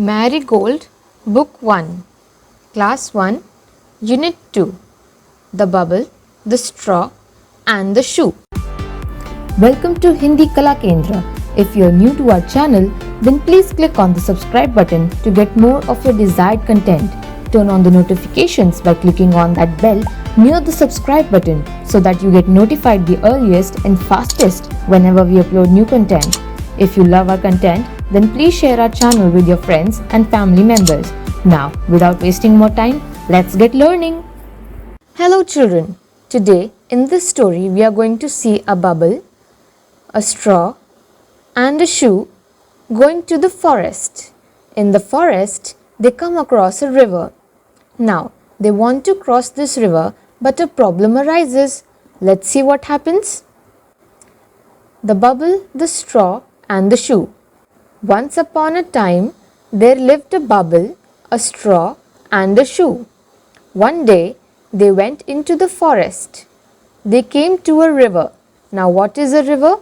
Marigold, Book 1, Class 1, Unit 2, The Bubble, the Straw and the Shoe. Welcome to Hindi Kala Kendra. If you are new to our channel, then please click on the subscribe button to get more of your desired content. Turn on the notifications by clicking on that bell near the subscribe button so that you get notified the earliest and fastest whenever we upload new content. If you love our content, then please share our channel with your friends and family members. Now, without wasting more time, let's get learning. Hello children. Today in this story we are going to see a bubble, a straw and a shoe going to the forest. In the forest, they come across a river. Now, they want to cross this river, but a problem arises. Let's see what happens. The bubble, the straw and the shoe. Once upon a time, there lived a bubble, a straw and a shoe. One day, they went into the forest. They came to a river. Now, what is a river?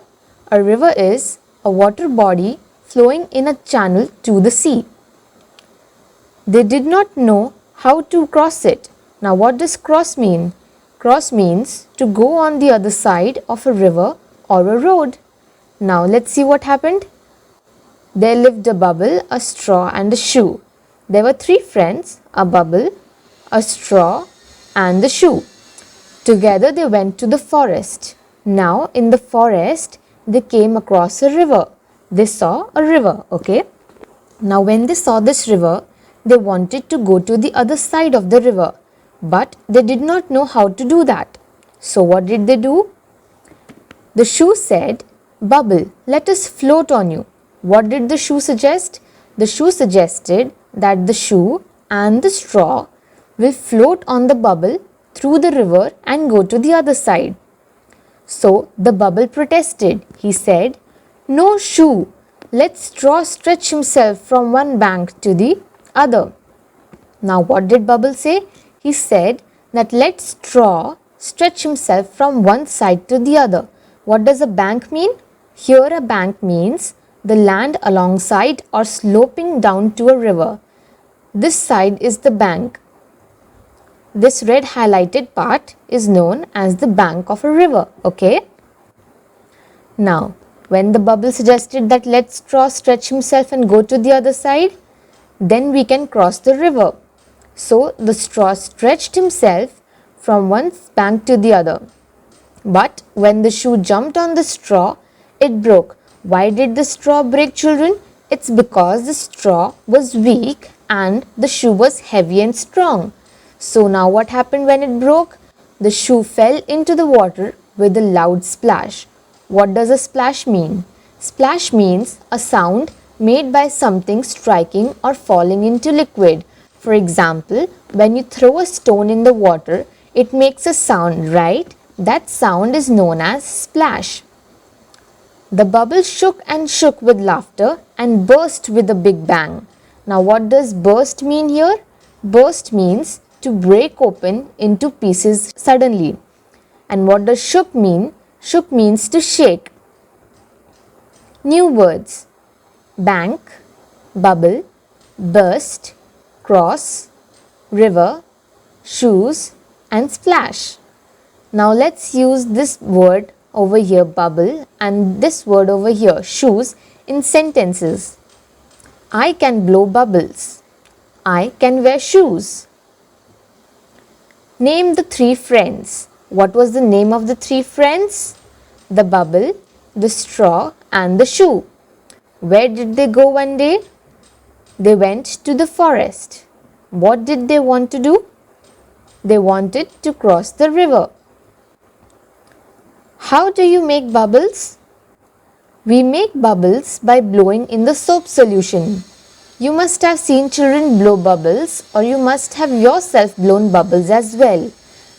A river is a water body flowing in a channel to the sea. They did not know how to cross it. Now, what does cross mean? Cross means to go on the other side of a river or a road. Now, let's see what happened. There lived a bubble, a straw and a shoe. There were three friends, a bubble, a straw and the shoe. Together they went to the forest. Now, in the forest, they came across a river. They saw a river, okay? Now, when they saw this river, they wanted to go to the other side of the river, but they did not know how to do that. So, what did they do? The shoe said, "Bubble, let us float on you." What did the shoe suggest? The shoe suggested that the shoe and the straw will float on the bubble through the river and go to the other side. So, the bubble protested. He said, "No shoe, let straw stretch himself from one bank to the other." Now, what did bubble say? He said that let straw stretch himself from one side to the other. What does a bank mean? Here a bank means the land alongside or sloping down to a river. This side is the bank. This red highlighted part is known as the bank of a river, okay? Now, when the bubble suggested that let straw stretch himself and go to the other side, then we can cross the river. So, the straw stretched himself from one bank to the other. But when the shoe jumped on the straw, it broke. Why did the straw break, children? It's because the straw was weak and the shoe was heavy and strong. So now what happened when it broke? The shoe fell into the water with a loud splash. What does a splash mean? Splash means a sound made by something striking or falling into liquid. For example, when you throw a stone in the water, it makes a sound, right? That sound is known as splash. The bubble shook and shook with laughter and burst with a big bang. Now, what does burst mean here? Burst means to break open into pieces suddenly. And what does shook mean? Shook means to shake. New words: bank, bubble, burst, cross, river, shoes and splash. Now let's use this word over here, bubble, and this word over here, shoes, in sentences. I can blow bubbles. I can wear shoes. Name the three friends. What was the name of the three friends? The bubble, the straw and the shoe. Where did they go one day? They went to the forest. What did they want to do? They wanted to cross the river. How do you make bubbles? We make bubbles by blowing in the soap solution. You must have seen children blow bubbles, or you must have yourself blown bubbles as well.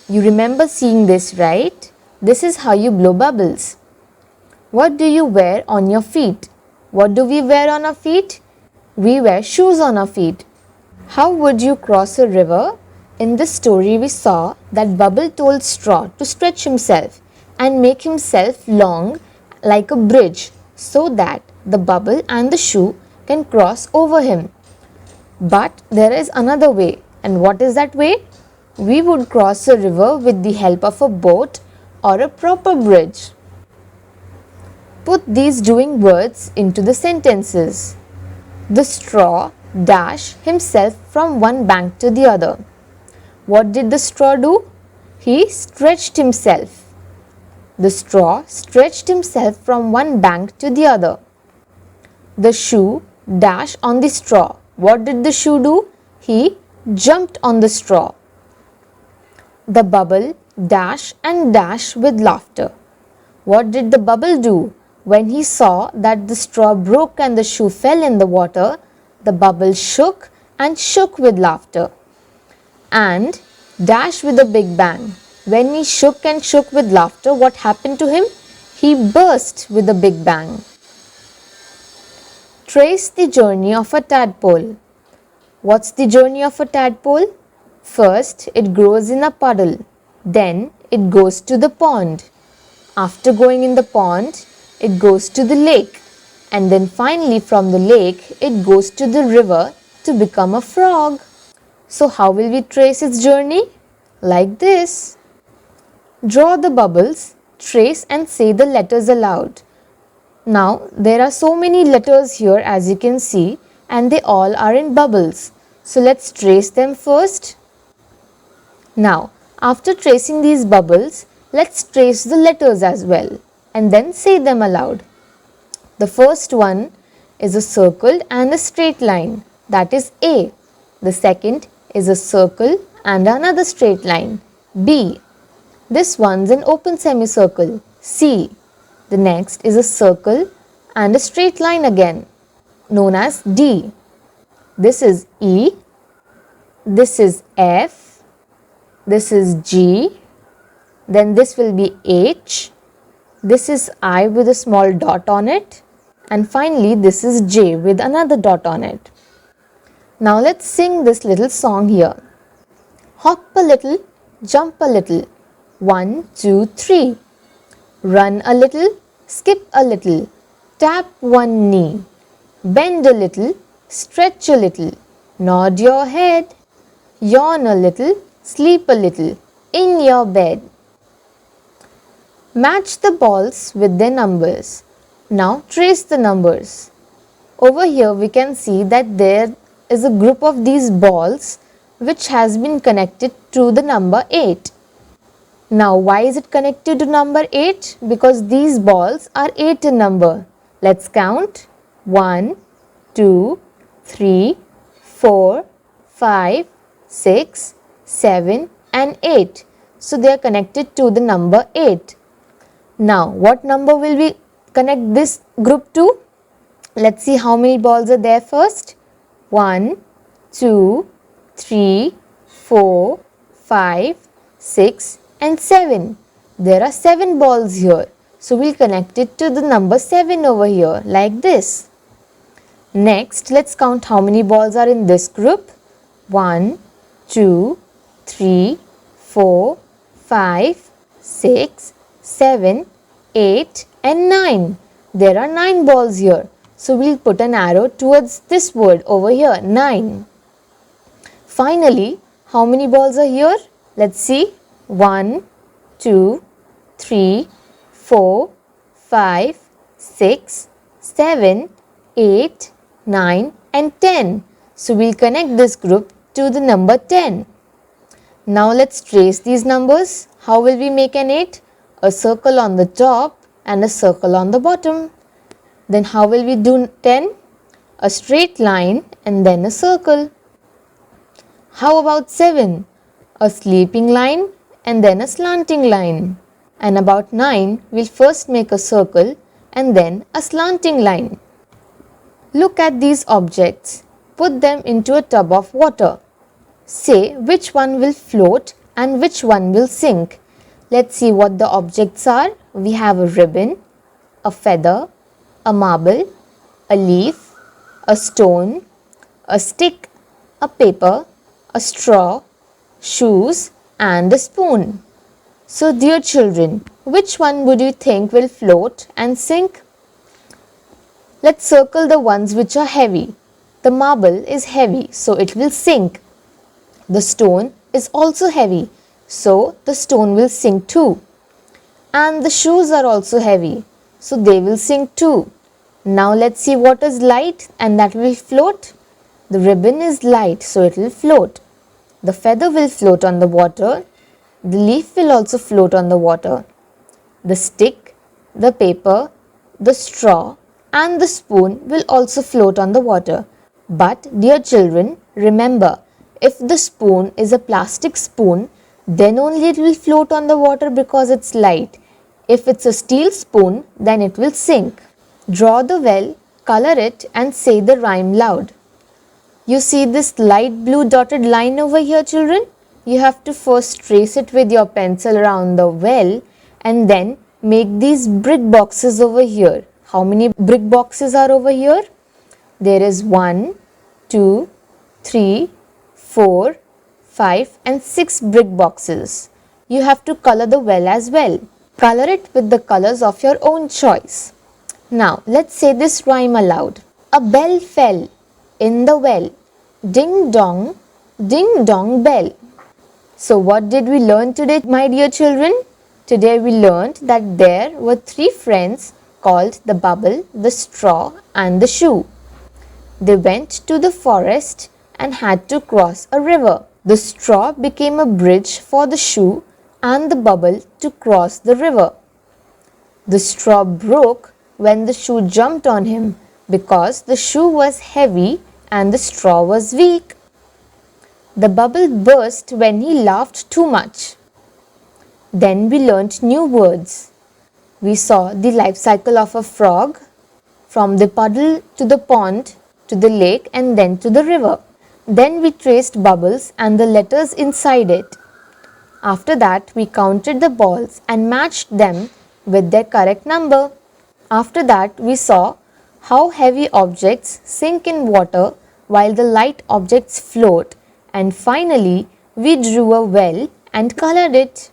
You remember seeing this, right? This is how you blow bubbles. What do you wear on your feet? What do we wear on our feet? We wear shoes on our feet. How would you cross a river? In this story we saw that Bubble told Straw to stretch himself and make himself long like a bridge so that the bubble and the shoe can cross over him. But there is another way. And what is that way? We would cross a river with the help of a boat or a proper bridge. Put these doing words into the sentences. The straw dashed himself from one bank to the other. What did the straw do? He stretched himself. The straw stretched himself from one bank to the other. The shoe dashed on the straw. What did the shoe do? He jumped on the straw. The bubble dashed and dashed with laughter. What did the bubble do? When he saw that the straw broke and the shoe fell in the water, the bubble shook and shook with laughter and dashed with a big bang. When he shook and shook with laughter, what happened to him? He burst with a big bang. Trace the journey of a tadpole. What's the journey of a tadpole? First, it grows in a puddle. Then, it goes to the pond. After going in the pond, it goes to the lake. And then finally from the lake, it goes to the river to become a frog. So how will we trace its journey? Like this. Draw the bubbles, trace and say the letters aloud. Now there are so many letters here as you can see and they all are in bubbles. So let's trace them first. Now after tracing these bubbles, let's trace the letters as well and then say them aloud. The first one is a circle and a straight line, that is A. The second is a circle and another straight line, B. This one's an open semicircle, C. The next is a circle and a straight line again, known as D. This is E. This is F. This is G. Then this will be H. This is I with a small dot on it. And finally this is J with another dot on it. Now let's sing this little song here. Hop a little, jump a little. 1, 2, 3. Run a little, skip a little. Tap one knee. Bend a little, stretch a little. Nod your head. Yawn a little, sleep a little. In your bed. Match the balls with their numbers. Now trace the numbers. Over here we can see that there is a group of these balls which has been connected to the number 8. Now why is it connected to number 8? Because these balls are 8 in number. Let's count. 1, 2, 3, 4, 5, 6, 7 and 8. So they are connected to the number 8. Now what number will we connect this group to? Let's see how many balls are there first. 1, 2, 3, 4, 5, 6 and 7. There are 7 balls here. So we'll connect it to the number 7 over here like this. Next, let's count how many balls are in this group. 1, 2, 3, 4, 5, 6, 7, 8 and 9. There are 9 balls here. So we'll put an arrow towards this word over here, 9. Finally, how many balls are here? Let's see. 1, 2, 3, 4, 5, 6, 7, 8, 9 and 10. So we'll connect this group to the number 10. Now let's trace these numbers. How will we make an 8? A circle on the top and a circle on the bottom. Then how will we do 10? A straight line and then a circle. How about 7? A sleeping line and then a slanting line. And about 9, we'll first make a circle and then a slanting line. Look at these objects. Put them into a tub of water. Say which one will float and which one will sink. Let's see what the objects are. We have a ribbon, a feather, a marble, a leaf, a stone, a stick, a paper, a straw, shoes and a spoon. So dear children, which one would you think will float and sink? Let's circle the ones which are heavy. The marble is heavy, so it will sink. The stone is also heavy, so the stone will sink too. And the shoes are also heavy, so they will sink too. Now let's see what is light and that will float. The ribbon is light, so it will float. The feather will float on the water. The leaf will also float on the water. The stick, the paper, the straw and the spoon will also float on the water. But dear children, remember, if the spoon is a plastic spoon, then only it will float on the water because it's light. If it's a steel spoon, then it will sink. Draw the well, color it and say the rhyme loud. You see this light blue dotted line over here, children? You have to first trace it with your pencil around the well and then make these brick boxes over here. How many brick boxes are over here? There is 1, 2, 3, 4, 5 and 6 brick boxes. You have to color the well as well. Color it with the colors of your own choice. Now let's say this rhyme aloud. A bell fell in the well. Ding dong bell. So what did we learn today, my dear children? Today we learned that there were 3 friends called the bubble, the straw and the shoe. They went to the forest and had to cross a river. The straw became a bridge for the shoe and the bubble to cross the river. The straw broke when the shoe jumped on him because the shoe was heavy and the straw was weak. The bubble burst when he laughed too much. Then we learnt new words. We saw the life cycle of a frog from the puddle to the pond to the lake and then to the river. Then we traced bubbles and the letters inside it. After that, we counted the balls and matched them with their correct number. After that, we saw how heavy objects sink in water while the light objects float, and finally we drew a well and colored it.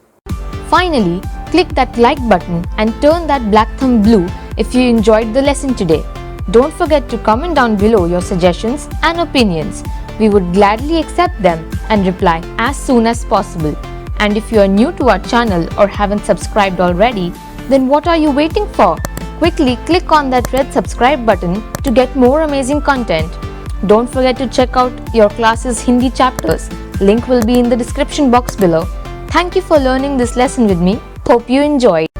Finally, click that like button and turn that black thumb blue if you enjoyed the lesson today. Don't forget to comment down below your suggestions and opinions. We would gladly accept them and reply as soon as possible. And if you are new to our channel or haven't subscribed already, then what are you waiting for? Quickly click on that red subscribe button to get more amazing content. Don't forget to check out your class's Hindi chapters. Link will be in the description box below. Thank you for learning this lesson with me. Hope you enjoyed.